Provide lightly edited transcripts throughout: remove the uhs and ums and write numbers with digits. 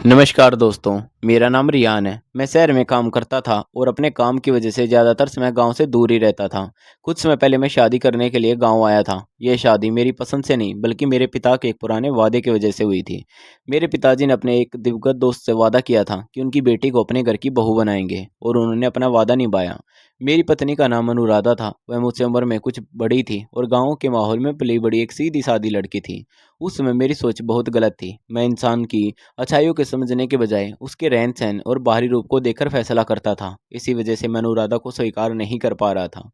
नमस्कार दोस्तों, मेरा नाम रियान है। मैं शहर में काम करता था और अपने काम की वजह से ज़्यादातर समय गांव से दूर ही रहता था। कुछ समय पहले मैं शादी करने के लिए गांव आया था। यह शादी मेरी पसंद से नहीं बल्कि मेरे पिता के एक पुराने वादे की वजह से हुई थी। मेरे पिताजी ने अपने एक दिवंगत दोस्त से वादा किया था कि उनकी बेटी को अपने घर की बहू बनाएंगे और उन्होंने अपना वादा निभाया। मेरी पत्नी का नाम अनुराधा था। वह मुझसे उम्र में कुछ बड़ी थी और गाँव के माहौल में पली बड़ी एक सीधी सादी लड़की थी। उस समय मेरी सोच बहुत गलत थी। मैं इंसान की अच्छाइयों को समझने के बजाय उसके रहन-सहन और बाहरी रूप को देखकर फैसला करता था। इसी वजह से मैं अनुराधा को स्वीकार नहीं कर पा रहा था।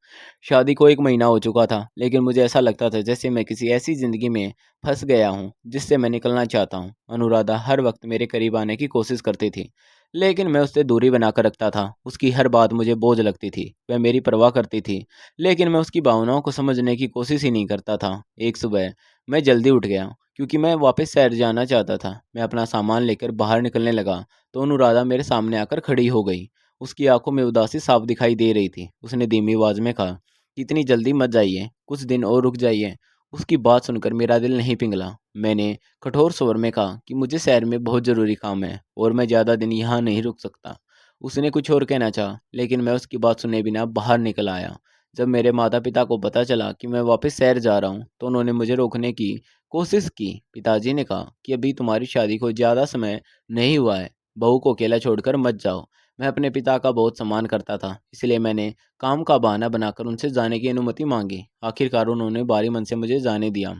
शादी को 1 महीना हो चुका था, लेकिन मुझे ऐसा लगता था जैसे मैं किसी ऐसी ज़िंदगी में फँस गया हूँ, जिससे मैं निकलना चाहता हूँ। अनुराधा हर वक़्त मेरे करीब आने की कोशिश करती थी, लेकिन मैं उससे दूरी बनाकर रखता था। उसकी हर बात मुझे बोझ लगती थी। वह मेरी परवाह करती थी, लेकिन मैं उसकी भावनाओं को समझने की कोशिश ही नहीं करता था। एक सुबह मैं जल्दी उठ गया क्योंकि मैं वापस शहर जाना चाहता था। मैं अपना सामान लेकर बाहर निकलने लगा तो अनुराधा मेरे सामने आकर खड़ी हो गई। उसकी आंखों में उदासी साफ दिखाई दे रही थी। उसने धीमी आवाज में कहा, इतनी जल्दी मत जाइए, कुछ दिन और रुक जाइए। उसकी बात सुनकर मेरा दिल नहीं पिघला। मैंने कठोर स्वर में कहा कि मुझे शहर में बहुत ज़रूरी काम है और मैं ज़्यादा दिन यहाँ नहीं रुक सकता। उसने कुछ और कहना चाहा, लेकिन मैं उसकी बात सुने बिना बाहर निकल आया। जब मेरे माता पिता को पता चला कि मैं वापस शहर जा रहा हूँ तो उन्होंने मुझे रोकने की कोशिश की। पिताजी ने कहा कि अभी तुम्हारी शादी को ज़्यादा समय नहीं हुआ है, बहू को अकेला छोड़कर मत जाओ। मैं अपने पिता का बहुत सम्मान करता था, इसलिए मैंने काम का बहाना बनाकर उनसे जाने की अनुमति मांगी। आखिरकार उन्होंने बारी मन से मुझे जाने दिया।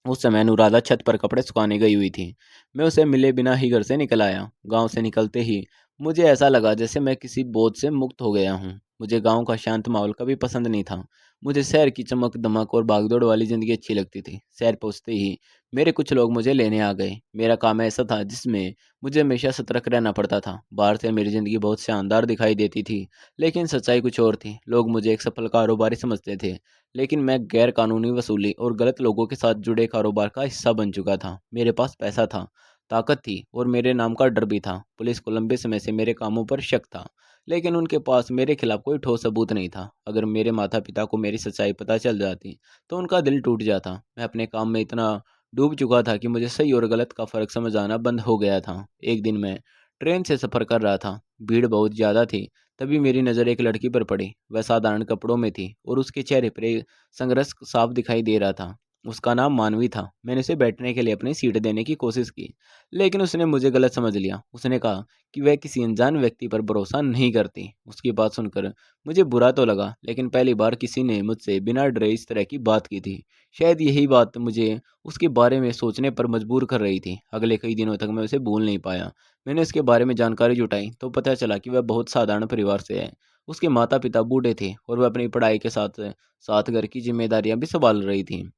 उस समय अनुराधा छत पर कपड़े सुखाने गई हुई थी। मैं उसे मिले बिना ही घर से निकल आया। गांव से निकलते ही मुझे ऐसा लगा जैसे मैं किसी बोझ से मुक्त हो गया हूँ। मुझे गांव का शांत माहौल कभी पसंद नहीं था। मुझे शहर की चमक दमक और भागदौड़ वाली जिंदगी अच्छी लगती थी। शहर पहुंचते ही मेरे कुछ लोग मुझे लेने आ गए। मेरा काम ऐसा था जिसमें मुझे हमेशा सतर्क रहना पड़ता था। बाहर से मेरी जिंदगी बहुत शानदार दिखाई देती थी, लेकिन सच्चाई कुछ और थी। लोग मुझे एक सफल कारोबारी समझते थे, लेकिन मैं गैर कानूनी वसूली और गलत लोगों के साथ जुड़े कारोबार का हिस्सा बन चुका था। मेरे पास पैसा था, ताकत थी और मेरे नाम का डर भी था। पुलिस को लंबे समय से मेरे कामों पर शक था, लेकिन उनके पास मेरे खिलाफ कोई ठोस सबूत नहीं था। अगर मेरे माता पिता को मेरी सच्चाई पता चल जाती तो उनका दिल टूट जाता। मैं अपने काम में इतना डूब चुका था कि मुझे सही और गलत का फर्क समझ आना बंद हो गया था। एक दिन मैं ट्रेन से सफ़र कर रहा था। भीड़ बहुत ज़्यादा थी। तभी मेरी नज़र एक लड़की पर पड़ी। वह साधारण कपड़ों में थी और उसके चेहरे पर एक संघर्ष साफ दिखाई दे रहा था। उसका नाम मानवी था। मैंने उसे बैठने के लिए अपनी सीट देने की कोशिश की, लेकिन उसने मुझे गलत समझ लिया। उसने कहा कि वह किसी अनजान व्यक्ति पर भरोसा नहीं करती। उसकी बात सुनकर मुझे बुरा तो लगा, लेकिन पहली बार किसी ने मुझसे बिना डरे इस तरह की बात की थी। शायद यही बात मुझे उसके बारे में सोचने पर मजबूर कर रही थी। अगले कई दिनों तक मैं उसे भूल नहीं पाया। मैंने उसके बारे में जानकारी जुटाई तो पता चला कि वह बहुत साधारण परिवार से है। उसके माता पिता बूढ़े थे और वह अपनी पढ़ाई के साथ साथ घर की जिम्मेदारियां भी संभाल रही थी।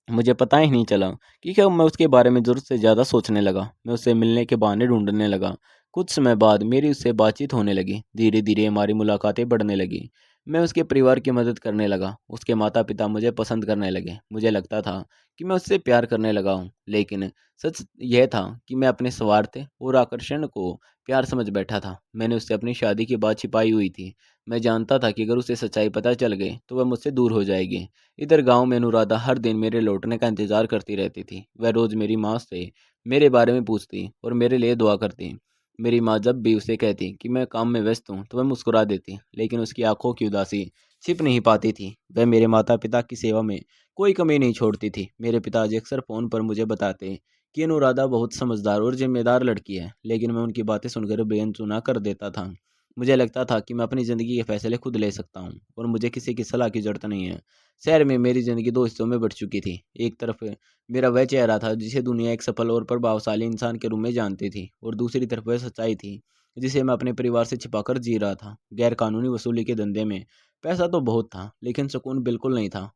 मुझे पता ही नहीं चला कि कब मैं उसके बारे में ज़रूरत से ज़्यादा सोचने लगा। मैं उससे मिलने के बहाने ढूंढने लगा। कुछ समय बाद मेरी उससे बातचीत होने लगी। धीरे धीरे हमारी मुलाकातें बढ़ने लगी। मैं उसके परिवार की मदद करने लगा। उसके माता पिता मुझे पसंद करने लगे। मुझे लगता था कि मैं उससे प्यार करने लगा हूँ, लेकिन सच यह था कि मैं अपने स्वार्थ और आकर्षण को प्यार समझ बैठा था। मैंने उससे अपनी शादी की बात छिपाई हुई थी। मैं जानता था कि अगर उसे सच्चाई पता चल गई तो वह मुझसे दूर हो जाएगी। इधर गांव में अनुराधा हर दिन मेरे लौटने का इंतजार करती रहती थी। वह रोज मेरी माँ से मेरे बारे में पूछती और मेरे लिए दुआ करती। मेरी माँ जब भी उसे कहती कि मैं काम में व्यस्त हूँ तो वह मुस्कुरा देती, लेकिन उसकी आंखों की उदासी छिप नहीं पाती थी। वह मेरे माता पिता की सेवा में कोई कमी नहीं छोड़ती थी। मेरे पिताजी अक्सर फ़ोन पर मुझे बताते कि अनुराधा बहुत समझदार और जिम्मेदार लड़की है, लेकिन मैं उनकी बातें सुनकर बेनसुना कर देता था। मुझे लगता था कि मैं अपनी ज़िंदगी के फैसले खुद ले सकता हूँ और मुझे किसी की सलाह की ज़रूरत नहीं है। शहर में मेरी ज़िंदगी दो हिस्सों में बँट चुकी थी। एक तरफ मेरा वह चेहरा था जिसे दुनिया एक सफल और प्रभावशाली इंसान के रूप में जानती थी, और दूसरी तरफ वह सच्चाई थी जिसे मैं अपने परिवार से छिपाकर जी रहा था। गैर कानूनी वसूली के धंधे में पैसा तो बहुत था, लेकिन सुकून बिल्कुल नहीं था।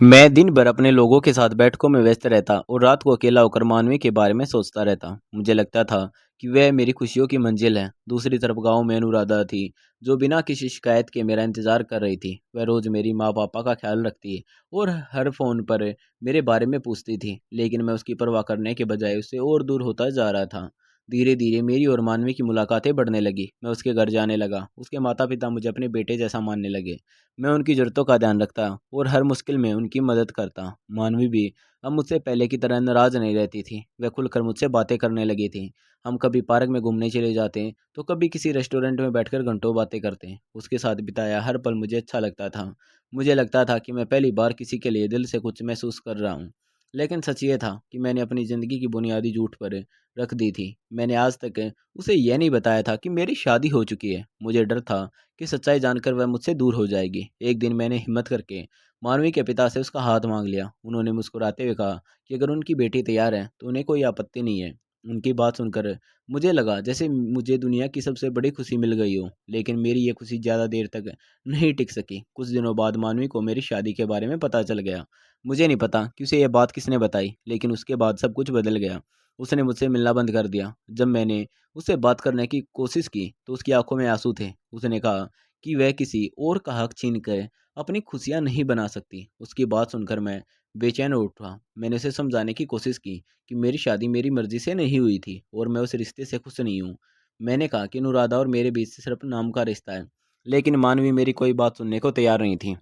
मैं दिन भर अपने लोगों के साथ बैठकों में व्यस्त रहता और रात को अकेला होकर मानवी के बारे में सोचता रहता। मुझे लगता था कि वह मेरी खुशियों की मंजिल है। दूसरी तरफ गांव में अनुराधा थी, जो बिना किसी शिकायत के मेरा इंतजार कर रही थी। वह रोज मेरी माँ पापा का ख्याल रखती और हर फोन पर मेरे बारे में पूछती थी, लेकिन मैं उसकी परवाह करने के बजाय उससे और दूर होता जा रहा था। धीरे धीरे मेरी और मानवी की मुलाकातें बढ़ने लगी। मैं उसके घर जाने लगा। उसके माता पिता मुझे अपने बेटे जैसा मानने लगे। मैं उनकी ज़रूरतों का ध्यान रखता और हर मुश्किल में उनकी मदद करता। मानवी भी अब मुझसे पहले की तरह नाराज़ नहीं रहती थी। वह खुलकर मुझसे बातें करने लगी थी। हम कभी पार्क में घूमने चले जाते तो कभी किसी रेस्टोरेंट में बैठकर घंटों बातें करते। उसके साथ बिताया हर पल मुझे अच्छा लगता था। मुझे लगता था कि मैं पहली बार किसी के लिए दिल से कुछ महसूस कर रहा हूँ। लेकिन सच ये था कि मैंने अपनी ज़िंदगी की बुनियादी झूठ पर रख दी थी। मैंने आज तक उसे यह नहीं बताया था कि मेरी शादी हो चुकी है। मुझे डर था कि सच्चाई जानकर वह मुझसे दूर हो जाएगी। एक दिन मैंने हिम्मत करके मानवी के पिता से उसका हाथ मांग लिया। उन्होंने मुस्कुराते हुए कहा कि अगर उनकी बेटी तैयार है तो उन्हें कोई आपत्ति नहीं है। उनकी बात सुनकर मुझे लगा जैसे मुझे दुनिया की सबसे बड़ी खुशी मिल गई हो। लेकिन मेरी ये खुशी ज़्यादा देर तक नहीं टिक सकी। कुछ दिनों बाद मानवी को मेरी शादी के बारे में पता चल गया। मुझे नहीं पता कि उसे यह बात किसने बताई, लेकिन उसके बाद सब कुछ बदल गया। उसने मुझसे मिलना बंद कर दिया। जब मैंने उससे बात करने की कोशिश की तो उसकी आंखों में आंसू थे। उसने कहा कि वह किसी और का हक छीन कर अपनी खुशियां नहीं बना सकती। उसकी बात सुनकर मैं बेचैन हो उठा। मैंने उसे समझाने की कोशिश की कि मेरी शादी मेरी मर्जी से नहीं हुई थी और मैं उस रिश्ते से खुश नहीं हूँ। मैंने कहा कि अनुराधा और मेरे बीच सिर्फ नाम का रिश्ता है। लेकिन मानवी मेरी कोई बात सुनने को तैयार नहीं थी।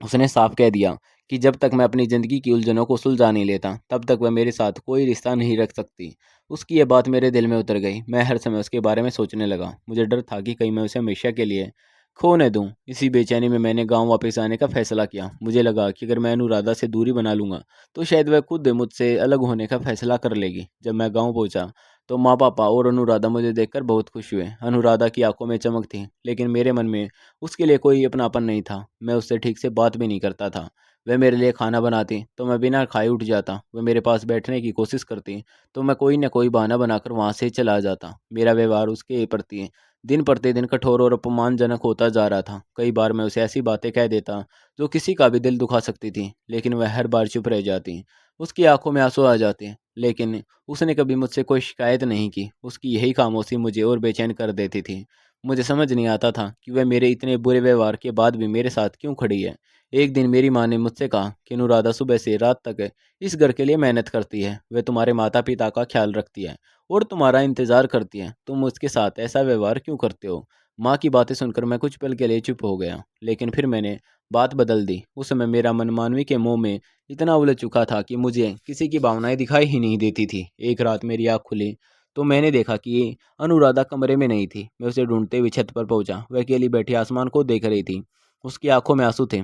उसने साफ कह दिया कि जब तक मैं अपनी ज़िंदगी की उलझनों को सुलझा नहीं लेता, तब तक वह मेरे साथ कोई रिश्ता नहीं रख सकती। उसकी ये बात मेरे दिल में उतर गई। मैं हर समय उसके बारे में सोचने लगा। मुझे डर था कि कहीं मैं उसे हमेशा के लिए खो न दूँ। इसी बेचैनी में मैंने गाँव वापस आने का फैसला किया। मुझे लगा कि अगर मैं अनुराधा से दूरी बना लूँगा, तो शायद वह खुद मुझसे अलग होने का फैसला कर लेगी। जब मैं गाँव पहुँचा, तो माँ-पापा और अनुराधा मुझे देखकर बहुत खुश हुए। अनुराधा की आंखों में चमक थी, लेकिन मेरे मन में उसके लिए कोई अपनापन नहीं था। मैं उससे ठीक से बात भी नहीं करता था। वह मेरे लिए खाना बनाती तो मैं बिना खाए उठ जाता। वह मेरे पास बैठने की कोशिश करती तो मैं कोई न कोई बहाना बनाकर वहाँ से चला जाता। मेरा व्यवहार उसके प्रति दिन प्रतिदिन कठोर और अपमानजनक होता जा रहा था। कई बार मैं उसे ऐसी बातें कह देता जो किसी का भी दिल दुखा सकती थी, लेकिन वह हर बार चुप रह जाती। उसकी आंखों में आंसू आ जाते, लेकिन उसने कभी मुझसे कोई शिकायत नहीं की। उसकी यही खामोशी मुझे और बेचैन कर देती थी। मुझे समझ नहीं आता था कि वह मेरे इतने बुरे व्यवहार के बाद भी मेरे साथ क्यों खड़ी है। एक दिन मेरी माँ ने मुझसे कहा कि अनुराधा सुबह से रात तक इस घर के लिए मेहनत करती है। वह तुम्हारे माता पिता का ख्याल रखती है और तुम्हारा इंतजार करती है। तुम उसके साथ ऐसा व्यवहार क्यों करते हो? माँ की बातें सुनकर मैं कुछ पल के लिए चुप हो गया, लेकिन फिर मैंने बात बदल दी। उस समय मेरा मन मानवी के मुंह में इतना उलझ चुका था कि मुझे किसी की भावनाएं दिखाई ही नहीं देती थी। एक रात मेरी आँख खुली तो मैंने देखा कि अनुराधा कमरे में नहीं थी। मैं उसे ढूंढते हुए छत पर पहुंचा। वह अकेली बैठी आसमान को देख रही थी। उसकी आंखों में आंसू थे।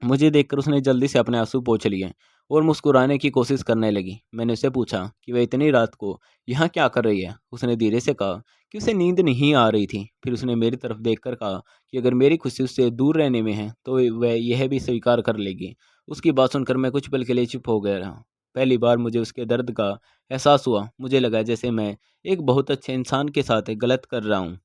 मुझे देखकर उसने जल्दी से अपने आंसू पोंछ लिए और मुस्कुराने की कोशिश करने लगी। मैंने उससे पूछा कि वह इतनी रात को यहाँ क्या कर रही है। उसने धीरे से कहा कि उसे नींद नहीं आ रही थी। फिर उसने मेरी तरफ देखकर कहा कि अगर मेरी खुशी उससे दूर रहने में है तो वह यह भी स्वीकार कर लेगी। उसकी बात सुनकर मैं कुछ पल के लिए चुप हो गया रहा। पहली बार मुझे उसके दर्द का एहसास हुआ। मुझे लगा जैसे मैं एक बहुत अच्छे इंसान के साथ गलत कर रहा हूँ।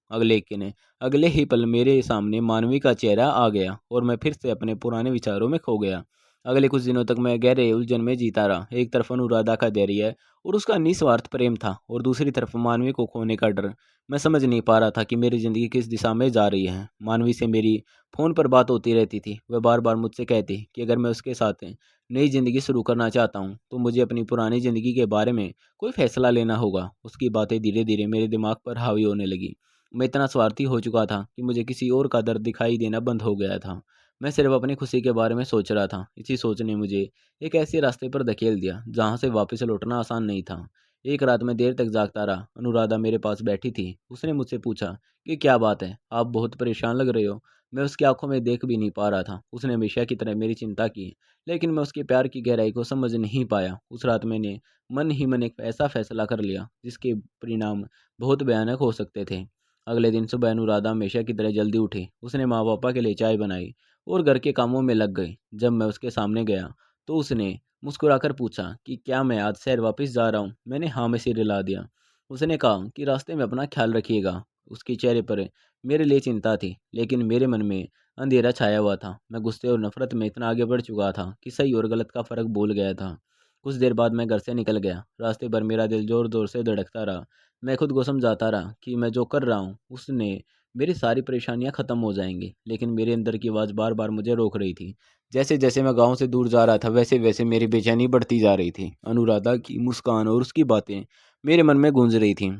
अगले ही पल मेरे सामने मानवी का चेहरा आ गया और मैं फिर से अपने पुराने विचारों में खो गया। अगले कुछ दिनों तक मैं गहरे उलझन में जीता रहा। एक तरफ अनुराधा का धैर्य और उसका निस्वार्थ प्रेम था और दूसरी तरफ मानवी को खोने का डर। मैं समझ नहीं पा रहा था कि मेरी ज़िंदगी किस दिशा में जा रही है। मानवी से मेरी फ़ोन पर बात होती रहती थी। वह बार बार मुझसे कहती कि अगर मैं उसके साथ नई ज़िंदगी शुरू करना चाहता हूँ तो मुझे अपनी पुरानी ज़िंदगी के बारे में कोई फैसला लेना होगा। उसकी बातें धीरे धीरे मेरे दिमाग पर हावी होने लगी। मैं इतना स्वार्थी हो चुका था कि मुझे किसी और का दर्द दिखाई देना बंद हो गया था। मैं सिर्फ अपनी खुशी के बारे में सोच रहा था। इसी सोच ने मुझे एक ऐसे रास्ते पर धकेल दिया जहाँ से वापस लौटना आसान नहीं था। एक रात मैं देर तक जागता रहा। अनुराधा मेरे पास बैठी थी। उसने मुझसे पूछा कि क्या बात है, आप बहुत परेशान लग रहे हो। मैं उसकी आंखों में देख भी नहीं पा रहा था। उसने हमेशा की तरह मेरी चिंता की, लेकिन मैं उसके प्यार की गहराई को समझ नहीं पाया। उस रात मैंने मन ही मन एक ऐसा फैसला कर लिया जिसके परिणाम बहुत भयानक हो सकते थे। अगले दिन सुबह अनुराधा हमेशा की तरह जल्दी उठी। उसने माँ पापा के लिए चाय बनाई और घर के कामों में लग गई। जब मैं उसके सामने गया तो उसने मुस्कुराकर पूछा कि क्या मैं आज शहर वापस जा रहा हूँ। मैंने हाँ में सिर हिला दिया। उसने कहा कि रास्ते में अपना ख्याल रखिएगा। उसके चेहरे पर मेरे लिए चिंता थी, लेकिन मेरे मन में अंधेरा छाया हुआ था। मैं गुस्से और नफरत में इतना आगे बढ़ चुका था कि सही और गलत का फ़र्क भूल गया था। कुछ देर बाद मैं घर से निकल गया। रास्ते भर मेरा दिल ज़ोर ज़ोर से धड़कता रहा। मैं खुद को समझाता रहा कि मैं जो कर रहा हूँ उसने मेरी सारी परेशानियाँ ख़त्म हो जाएंगी, लेकिन मेरे अंदर की आवाज़ बार बार मुझे रोक रही थी। जैसे जैसे मैं गांव से दूर जा रहा था वैसे वैसे मेरी बेचैनी बढ़ती जा रही थी। अनुराधा की मुस्कान और उसकी बातें मेरे मन में गूंज रही थीं।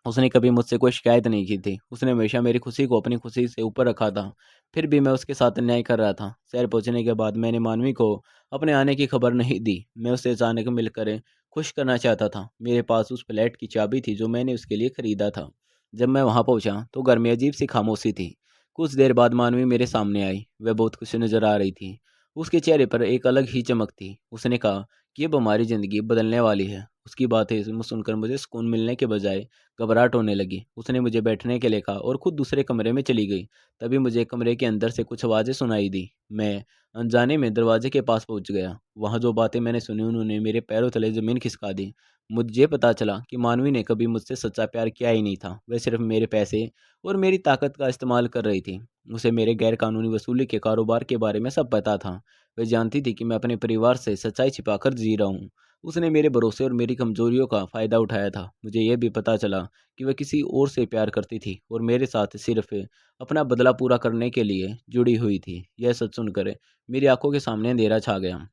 उसने कभी मुझसे कोई शिकायत नहीं की थी। उसने हमेशा मेरी खुशी को अपनी खुशी से ऊपर रखा था। फिर भी मैं उसके साथ अन्याय कर रहा था। शहर पहुंचने के बाद मैंने मानवी को अपने आने की खबर नहीं दी। मैं उससे अचानक मिलकर खुश करना चाहता था। मेरे पास उस फ्लैट की चाबी थी जो मैंने उसके लिए खरीदा था। जब मैं वहां पहुंचा तो घर में अजीब सी खामोशी थी। कुछ देर बाद मानवी मेरे सामने आई। वह बहुत खुश नजर आ रही थी। उसके चेहरे पर एक अलग ही चमक थी। उसने कहा कि अब हमारी जिंदगी बदलने वाली है। उसकी बातें सुनकर मुझे सुकून मिलने के बजाय घबराहट होने लगी। उसने मुझे बैठने के लिए कहा और खुद दूसरे कमरे में चली गई। तभी मुझे कमरे के अंदर से कुछ आवाज़ें सुनाई दी। मैं अनजाने में दरवाजे के पास पहुंच गया। वहां जो बातें मैंने सुनी उन्होंने मेरे पैरों तले ज़मीन खिसका दी। मुझे पता चला कि मानवी ने कभी मुझसे सच्चा प्यार किया ही नहीं था। वह सिर्फ मेरे पैसे और मेरी ताकत का इस्तेमाल कर रही थी। उसे मेरे गैर कानूनी वसूली के कारोबार के बारे में सब पता था। वह जानती थी कि मैं अपने परिवार से सच्चाई छिपाकर जी रहा हूँ। उसने मेरे भरोसे और मेरी कमजोरियों का फ़ायदा उठाया था। मुझे यह भी पता चला कि वह किसी और से प्यार करती थी और मेरे साथ सिर्फ अपना बदला पूरा करने के लिए जुड़ी हुई थी। यह सच सुनकर मेरी आंखों के सामने अंधेरा छा गया।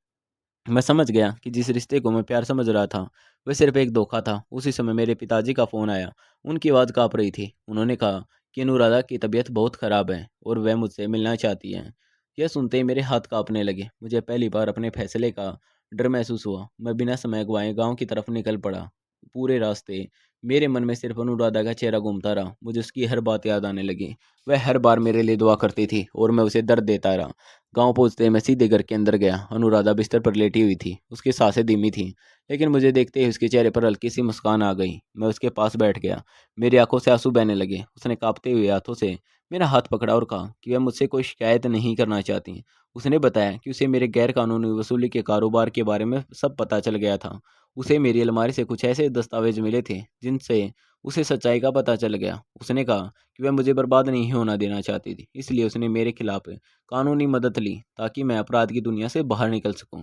मैं समझ गया कि जिस रिश्ते को मैं प्यार समझ रहा था वह सिर्फ एक धोखा था। उसी समय मेरे पिताजी का फ़ोन आया। उनकी आवाज़ काँप रही थी। उन्होंने कहा कि अनुराधा की तबीयत बहुत ख़राब है और वह मुझसे मिलना चाहती है। यह सुनते ही मेरे हाथ काँपने लगे। मुझे पहली बार अपने फैसले का डर महसूस हुआ। मैं बिना समय गंवाए गांव की तरफ निकल पड़ा। पूरे रास्ते मेरे मन में सिर्फ अनुराधा का चेहरा घूमता रहा। मुझे उसकी हर बात याद आने लगी। वह हर बार मेरे लिए दुआ करती थी और मैं उसे दर्द देता रहा। गांव पहुंचते मैं सीधे घर के अंदर गया। अनुराधा बिस्तर पर लेटी हुई थी। उसकी सांसें धीमी थीं, लेकिन मुझे देखते ही उसके चेहरे पर हल्की सी मुस्कान आ गई। मैं उसके पास बैठ गया। मेरी आंखों से आंसू बहने लगे। उसने कांपते हुए हाथों से मेरा हाथ पकड़ा और कहा कि वह मुझसे कोई शिकायत नहीं करना चाहती। उसने बताया कि उसे मेरे गैर कानूनी वसूली के कारोबार के बारे में सब पता चल गया था। उसे मेरी अलमारी से कुछ ऐसे दस्तावेज मिले थे जिनसे उसे सच्चाई का पता चल गया। उसने कहा कि वह मुझे बर्बाद नहीं होना देना चाहती थी, इसलिए उसने मेरे खिलाफ कानूनी मदद ली ताकि मैं अपराध की दुनिया से बाहर निकल सकूं।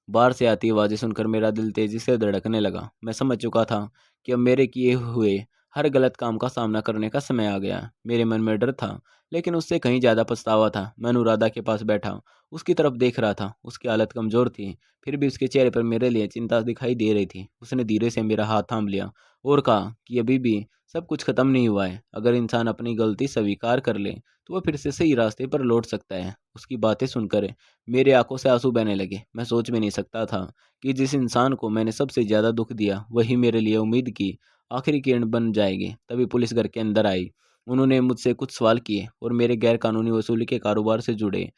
बाहर से आती आवाज़ें सुनकर मेरा दिल तेजी से धड़कने लगा। मैं समझ चुका था कि अब मेरे किए हुए हर गलत काम का सामना करने का समय आ गया। मेरे मन में डर था, लेकिन उससे कहीं ज़्यादा पछतावा था। मैं अनुराधा के पास बैठा उसकी तरफ देख रहा था। उसकी हालत कमज़ोर थी, फिर भी उसके चेहरे पर मेरे लिए चिंता दिखाई दे रही थी। उसने धीरे से मेरा हाथ थाम लिया और कहा कि अभी भी सब कुछ खत्म नहीं हुआ है। अगर इंसान अपनी गलती स्वीकार कर ले तो वह फिर से सही रास्ते पर लौट सकता है। उसकी बातें सुनकर मेरे आंखों से आंसू बहने लगे। मैं सोच भी नहीं सकता था कि जिस इंसान को मैंने सबसे ज़्यादा दुख दिया वही मेरे लिए उम्मीद की आखिरी किरण बन जाएगी। तभी पुलिस घर के अंदर आई। उन्होंने मुझसे कुछ सवाल किए और मेरे गैर कानूनी वसूली के कारोबार से जुड़े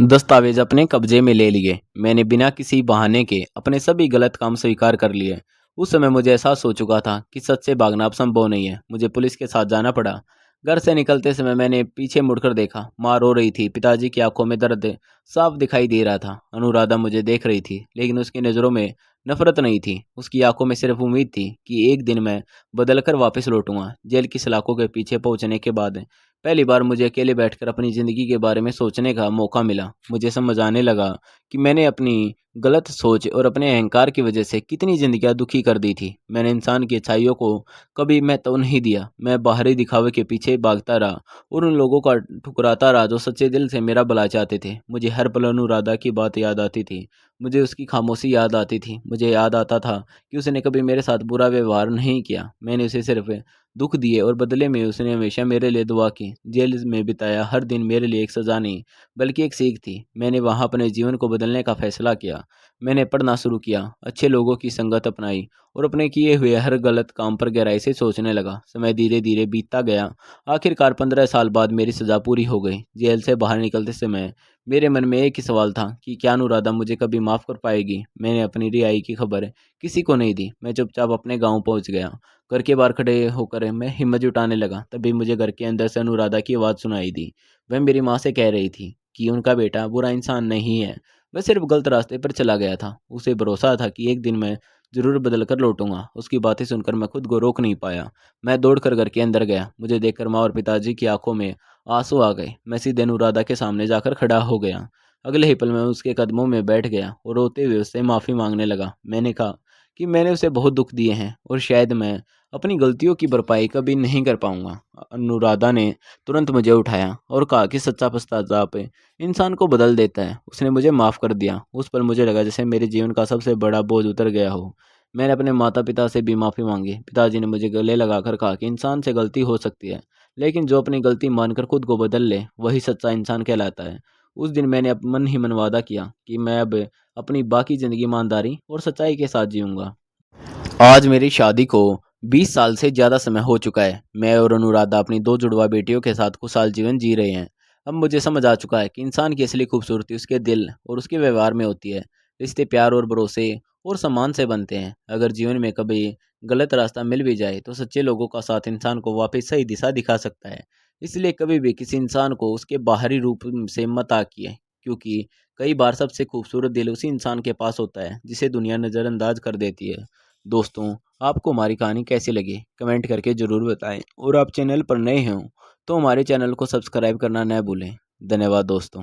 दस्तावेज अपने कब्जे में ले लिए। मैंने बिना किसी बहाने के अपने सभी गलत काम स्वीकार कर लिए। उस समय मुझे एहसास हो चुका था कि सच से भागना अब संभव नहीं है। मुझे पुलिस के साथ जाना पड़ा। घर से निकलते समय मैंने पीछे मुड़कर देखा। माँ रो रही थी। पिताजी की आंखों में दर्द साफ दिखाई दे रहा था। अनुराधा मुझे देख रही थी, लेकिन उसकी नज़रों में नफरत नहीं थी। उसकी आंखों में सिर्फ उम्मीद थी कि एक दिन मैं बदलकर वापस लौटूंगा। जेल की सलाखों के पीछे पहुंचने के बाद पहली बार मुझे अकेले बैठकर अपनी ज़िंदगी के बारे में सोचने का मौका मिला। मुझे समझ आने लगा कि मैंने अपनी गलत सोच और अपने अहंकार की वजह से कितनी ज़िंदगियां दुखी कर दी थी। मैंने इंसान की अच्छाइयों को कभी महत्व नहीं दिया। मैं बाहरी दिखावे के पीछे भागता रहा और उन लोगों का ठुकराता रहा जो सच्चे दिल से मेरा भला चाहते थे। मुझे हर पल अनुराधा की बात याद आती थी। मुझे उसकी खामोशी याद आती थी। मुझे याद आता था कि उसने कभी मेरे साथ बुरा व्यवहार नहीं किया। मैंने उसे सिर्फ दुख दिए और बदले में उसने हमेशा मेरे लिए दुआ की। जेल में बिताया हर दिन मेरे लिए एक सज़ा नहीं, बल्कि एक सीख थी। मैंने वहाँ अपने जीवन को बदलने का फैसला किया। मैंने पढ़ना शुरू किया, अच्छे लोगों की संगत अपनाई और अपने किए हुए हर गलत काम पर गहराई से सोचने लगा। समय धीरे धीरे बीतता गया। आखिरकार 15 साल बाद मेरी सज़ा पूरी हो गई। जेल से बाहर निकलते समय मेरे मन में एक ही सवाल था कि क्या अनुराधा मुझे कभी माफ़ कर पाएगी। मैंने अपनी रिहाई की खबर किसी को नहीं दी। मैं चुपचाप अपने गाँव पहुँच गया। घर के बाहर खड़े होकर मैं हिम्मत जुटाने लगा। तभी मुझे घर के अंदर से अनुराधा की आवाज़ सुनाई दी। वह मेरी माँ से कह रही थी कि उनका बेटा बुरा इंसान नहीं है, वह सिर्फ गलत रास्ते पर चला गया था। उसे भरोसा था कि एक दिन मैं ज़रूर बदल कर लौटूंगा। उसकी बातें सुनकर मैं खुद को रोक नहीं पाया। मैं दौड़कर घर के अंदर गया। मुझे देखकर माँ और पिताजी की आंखों में आंसू आ गए। मैं सीधे अनुराधा के सामने जाकर खड़ा हो गया। अगले ही पल मैं उसके कदमों में बैठ गया और रोते हुए उससे माफ़ी मांगने लगा। मैंने कहा कि मैंने उसे बहुत दुख दिए हैं और शायद मैं अपनी गलतियों की भरपाई कभी नहीं कर पाऊंगा। अनुराधा ने तुरंत मुझे उठाया और कहा कि सच्चा पश्चाताप इंसान को बदल देता है। उसने मुझे माफ़ कर दिया। उस पर मुझे लगा जैसे मेरे जीवन का सबसे बड़ा बोझ उतर गया हो। मैंने अपने माता पिता से भी माफ़ी मांगी। पिताजी ने मुझे गले लगाकर कहा कि इंसान से गलती हो सकती है, लेकिन जो अपनी गलती मानकर खुद को बदल ले वही सच्चा इंसान कहलाता है। उस दिन मैंने मन ही मन वादा किया कि मैं अब अपनी बाकी ज़िंदगी ईमानदारी और सच्चाई के साथ जीऊँगा। आज मेरी शादी को 20 साल से ज़्यादा समय हो चुका है। मैं और अनुराधा अपनी 2 जुड़वा बेटियों के साथ खुशहाल जीवन जी रहे हैं। अब मुझे समझ आ चुका है कि इंसान की असली खूबसूरती उसके दिल और उसके व्यवहार में होती है। रिश्ते प्यार और भरोसे और सम्मान से बनते हैं। अगर जीवन में कभी गलत रास्ता मिल भी जाए तो सच्चे लोगों का साथ इंसान को वापस सही दिशा दिखा सकता है। इसलिए कभी भी किसी इंसान को उसके बाहरी रूप से मत आकिए, क्योंकि कई बार सबसे खूबसूरत दिल उसी इंसान के पास होता है जिसे दुनिया नज़रअंदाज कर देती है। दोस्तों, आपको हमारी कहानी कैसी लगी कमेंट करके ज़रूर बताएं, और आप चैनल पर नए हों तो हमारे चैनल को सब्सक्राइब करना न भूलें। धन्यवाद दोस्तों।